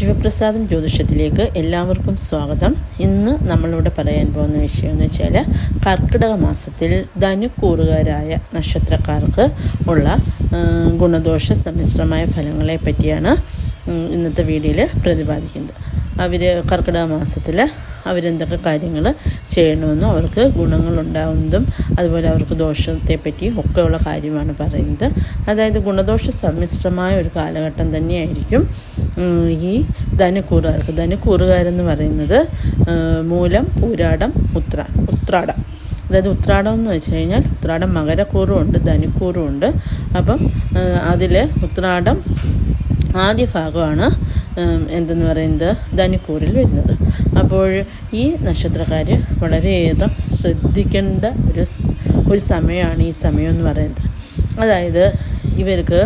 ശിവപ്രസാദം ജ്യോതിഷത്തിലേക്ക് എല്ലാവർക്കും സ്വാഗതം. ഇന്ന് നമ്മളിവിടെ പറയാൻ പോകുന്ന വിഷയം എന്ന് വെച്ചാൽ കർക്കിടക മാസത്തിൽ ധനുക്കൂറുകാരായ നക്ഷത്രക്കാർക്ക് ഉള്ള ഗുണദോഷ സമ്മിശ്രമായ ഫലങ്ങളെ പറ്റിയാണ് ഇന്നത്തെ വീഡിയോയിൽ പ്രതിപാദിക്കുന്നത്. കർക്കിടക മാസത്തിൽ അവരെന്തൊക്കെ കാര്യങ്ങൾ ചെയ്യണമെന്നും അവർക്ക് ഗുണങ്ങളുണ്ടാകുന്നതും അതുപോലെ അവർക്ക് ദോഷത്തെപ്പറ്റിയും ഒക്കെയുള്ള കാര്യമാണ് പറയുന്നത്. അതായത് ഗുണദോഷ സമ്മിശ്രമായ ഒരു കാലഘട്ടം തന്നെയായിരിക്കും ഈ ധനുക്കൂറുകാരെന്ന് പറയുന്നത് മൂലം, പൂരാടം, ഉത്രാടം. അതായത് ഉത്രാടം എന്ന് വെച്ച് കഴിഞ്ഞാൽ ഉത്രാടം മകരക്കൂറും ഉണ്ട്, ധനുക്കൂറും ഉണ്ട്. അപ്പം അതിൽ ഉത്രാടം ആദ്യ ഭാഗമാണ് എന്തെന്ന് പറയുന്നത് ധനുക്കൂറിൽ വരുന്നത്. അപ്പോൾ ഈ നക്ഷത്രക്കാർ വളരെയേറെ ശ്രദ്ധിക്കേണ്ട ഒരു സമയമാണ് ഈ സമയം എന്ന് പറയുന്നത്. അതായത് ഇവർക്ക്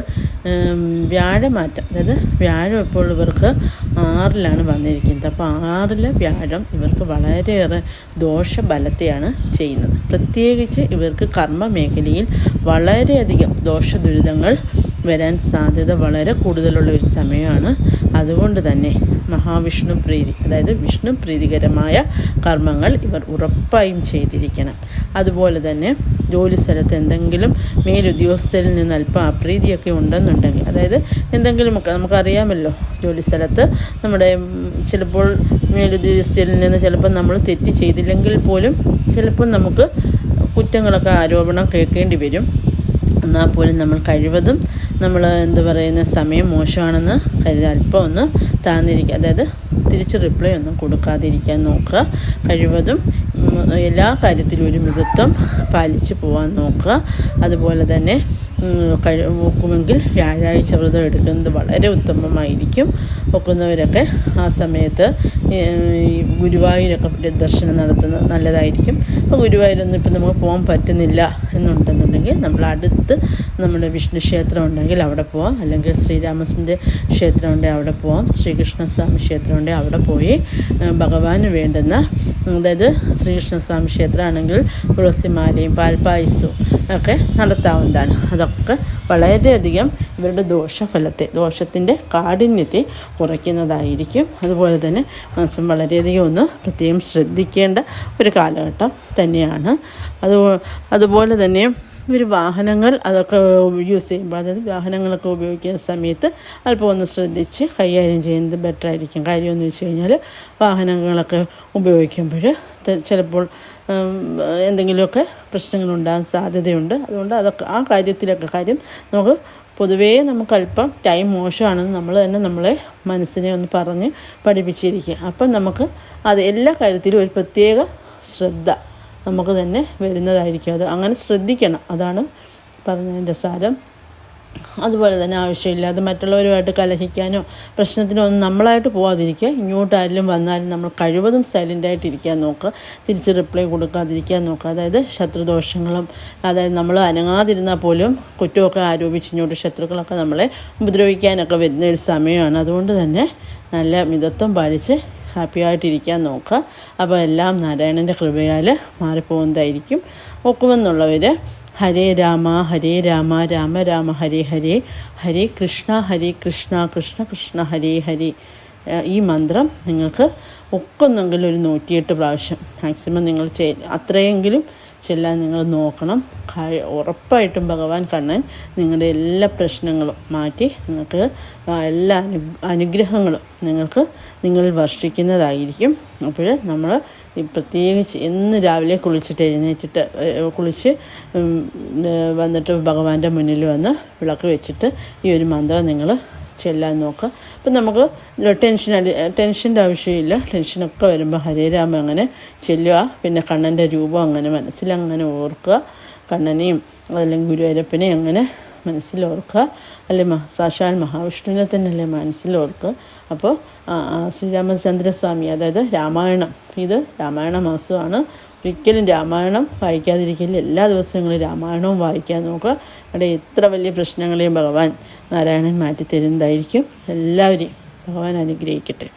വ്യാഴമാറ്റം, അതായത് വ്യാഴം ഇപ്പോൾ ഇവർക്ക് 6ലാണ് വന്നിരിക്കുന്നത്. അപ്പോൾ 6ലെ വ്യാഴം ഇവർക്ക് വളരെയേറെ ദോഷബലത്തെയാണ് ചെയ്യുന്നത്. പ്രത്യേകിച്ച് ഇവർക്ക് കർമ്മ മേഖലയിൽ വളരെയധികം ദോഷദുരിതങ്ങൾ വരാൻ സാധ്യത വളരെ കൂടുതലുള്ള ഒരു സമയമാണ്. അതുകൊണ്ട് തന്നെ മഹാവിഷ്ണു പ്രീതി, അതായത് വിഷ്ണു പ്രീതികരമായ കർമ്മങ്ങൾ ഇവർ ഉറപ്പായും ചെയ്തിരിക്കണം. അതുപോലെ തന്നെ ജോലി സ്ഥലത്ത് എന്തെങ്കിലും മേലുദ്യോഗസ്ഥരിൽ നിന്ന് അല്പം അപ്രീതിയൊക്കെ ഉണ്ടെന്നുണ്ടെങ്കിൽ, അതായത് എന്തെങ്കിലുമൊക്കെ നമുക്കറിയാമല്ലോ, ജോലി സ്ഥലത്ത് നമ്മുടെ ചിലപ്പോൾ മേലുദ്യോഗസ്ഥരിൽ നിന്ന് ചിലപ്പോൾ നമ്മൾ തെറ്റ് ചെയ്തില്ലെങ്കിൽ പോലും ചിലപ്പോൾ നമുക്ക് കുറ്റങ്ങളൊക്കെ ആരോപണം കേൾക്കേണ്ടി വരും. എന്നാൽ പോലും നമ്മൾ കഴിവതും സമയം മോശമാണെന്ന് കരുതി അല്പം ഒന്ന് താഴ്ന്നിരിക്കുക, അതായത് തിരിച്ച് റിപ്ലൈ ഒന്നും കൊടുക്കാതിരിക്കാൻ നോക്കുക. കഴിവതും എല്ലാ കാര്യത്തിലും ഒരു മിതത്വം പാലിച്ച് പോകാൻ നോക്കുക. അതുപോലെ തന്നെ ഒക്കുമെങ്കിൽ വ്യാഴാഴ്ച വ്രതം എടുക്കുന്നത് വളരെ ഉത്തമമായിരിക്കും. ഒക്കുന്നവരൊക്കെ ആ സമയത്ത് ഗുരുവായൂരൊക്കെ ദർശനം നടത്തുന്നത് നല്ലതായിരിക്കും. അപ്പോൾ ഗുരുവായൂരൊന്നും ഇപ്പം നമുക്ക് പോകാൻ പറ്റുന്നില്ല എന്നുണ്ടെന്നുണ്ടെങ്കിൽ നമ്മൾ അടുത്ത് നമ്മുടെ വിഷ്ണു ക്ഷേത്രം ഉണ്ടെങ്കിൽ അവിടെ പോവാം, അല്ലെങ്കിൽ ശ്രീരാമചന്ദ്രൻ്റെ ക്ഷേത്രം ഉണ്ടെങ്കിൽ അവിടെ പോവാം, ശ്രീകൃഷ്ണസ്വാമി ക്ഷേത്രം ഉണ്ടെങ്കിൽ അവിടെ പോയി ഭഗവാന് വേണ്ടുന്ന, അതായത് ശ്രീകൃഷ്ണസ്വാമി ക്ഷേത്രമാണെങ്കിൽ തുളസിമാലയും പാൽപ്പായസവും ഒക്കെ നടത്താവുന്നതാണ്. അതൊക്കെ വളരെയധികം ഇവരുടെ ദോഷത്തിൻ്റെ കാഠിന്യത്തെ കുറയ്ക്കുന്നതായിരിക്കും. അതുപോലെ തന്നെ മനസ്സും വളരെയധികം ഒന്ന് പ്രത്യേകം ശ്രദ്ധിക്കേണ്ട ഒരു കാലഘട്ടം തന്നെയാണ്. അതുപോലെ തന്നെ ഇവർ വാഹനങ്ങൾ അതൊക്കെ യൂസ് ചെയ്യുമ്പോൾ, അതായത് വാഹനങ്ങളൊക്കെ ഉപയോഗിക്കുന്ന സമയത്ത് അല്പം ഒന്ന് ശ്രദ്ധിച്ച് കൈകാര്യം ചെയ്യുന്നത് ബെറ്റർ ആയിരിക്കും. കാര്യമെന്ന് വെച്ച് കഴിഞ്ഞാൽ വാഹനങ്ങളൊക്കെ ഉപയോഗിക്കുമ്പോൾ ചിലപ്പോൾ എന്തെങ്കിലുമൊക്കെ പ്രശ്നങ്ങളുണ്ടാകാൻ സാധ്യതയുണ്ട്. അതുകൊണ്ട് ആ കാര്യം നമുക്ക് പൊതുവേ നമുക്കല്പം ടൈം മോശമാണെന്ന് നമ്മൾ തന്നെ നമ്മളെ മനസ്സിനെ ഒന്ന് പറഞ്ഞ് പഠിപ്പിച്ചിരിക്കുക. അപ്പം നമുക്ക് അത് എല്ലാ കാര്യത്തിലും ഒരു പ്രത്യേക ശ്രദ്ധ നമുക്ക് തന്നെ വരുന്നതായിരിക്കും. അത് അങ്ങനെ ശ്രദ്ധിക്കണം, അതാണ് പറഞ്ഞതിൻ്റെ സാരം. അതുപോലെ തന്നെ ആവശ്യമില്ലാതെ മറ്റുള്ളവരുമായിട്ട് കലഹിക്കാനോ പ്രശ്നത്തിനോ ഒന്നും നമ്മളായിട്ട് പോകാതിരിക്കുക. ഇങ്ങോട്ടായാലും വന്നാലും നമ്മൾ കഴിവതും സൈലൻ്റായിട്ടിരിക്കാൻ നോക്കുക, തിരിച്ച് റിപ്ലൈ കൊടുക്കാതിരിക്കാൻ നോക്കുക. അതായത് ശത്രുദോഷങ്ങളും, അതായത് നമ്മൾ അനങ്ങാതിരുന്നാൽ പോലും കുറ്റമൊക്കെ ആരോപിച്ച് ഇങ്ങോട്ട് ശത്രുക്കളൊക്കെ നമ്മളെ ഉപദ്രവിക്കാനൊക്കെ വരുന്ന ഒരു സമയമാണ്. അതുകൊണ്ട് തന്നെ നല്ല മിതത്വം പാലിച്ച് ഹാപ്പിയായിട്ടിരിക്കാൻ നോക്കുക. അപ്പോൾ എല്ലാം നാരായണൻ്റെ കൃപയാൽ മാറിപ്പോകുന്നതായിരിക്കും. ഒക്കുമെന്നുള്ളവർ ഹരേ രാമ രാമ രാമ ഹരേ ഹരേ, ഹരേ കൃഷ്ണ കൃഷ്ണ കൃഷ്ണ ഹരേ ഹരേ, ഈ മന്ത്രം നിങ്ങൾക്ക് ഒക്കുന്നെങ്കിലും ഒരു 108 പ്രാവശ്യം മാക്സിമം നിങ്ങൾ അത്രയെങ്കിലും ചെല്ലാൻ നിങ്ങൾ നോക്കണം. ഉറപ്പായിട്ടും ഭഗവാൻ കണ്ണൻ നിങ്ങളുടെ എല്ലാ പ്രശ്നങ്ങളും മാറ്റി നിങ്ങൾക്ക് എല്ലാ അനുഗ്രഹങ്ങളും നിങ്ങളിൽ വർഷിക്കുന്നതായിരിക്കും. അപ്പോൾ നമ്മൾ പ്രത്യേകിച്ച് എന്ന് രാവിലെ കുളിച്ച് വന്നിട്ട് ഭഗവാന്റെ മുന്നിൽ വന്ന് വിളക്ക് വെച്ചിട്ട് ഈ ഒരു മന്ത്രം നിങ്ങൾ ചെല്ലാൻ നോക്കുക. അപ്പം നമുക്ക് ടെൻഷൻ്റെ ആവശ്യമില്ല. ടെൻഷനൊക്കെ വരുമ്പോൾ ഹരേ രാമ അങ്ങനെ ചെല്ലുക. പിന്നെ കണ്ണൻ്റെ രൂപം അങ്ങനെ മനസ്സിലങ്ങനെ ഓർക്കുക, കണ്ണനെയും അതല്ലെങ്കിൽ ഗുരുവായൂരപ്പനെയും അങ്ങനെ മനസ്സിലോർക്കുക, അല്ലെങ്കിൽ സാക്ഷാൽ മഹാവിഷ്ണുവിനെ തന്നെ മനസ്സിലോർക്കുക. അപ്പോൾ ശ്രീരാമചന്ദ്രസ്വാമി, അതായത് രാമായണം, ഇത് രാമായണ മാസമാണ്. ഒരിക്കലും രാമായണം വായിക്കാതിരിക്കില്ല. എല്ലാ ദിവസങ്ങളും രാമായണവും വായിക്കാൻ നോക്കുക. അവിടെ എത്ര വലിയ പ്രശ്നങ്ങളെയും ഭഗവാൻ നാരായണൻ മാറ്റി തരുന്നതായിരിക്കും. എല്ലാവരെയും ഭഗവാൻ അനുഗ്രഹിക്കട്ടെ.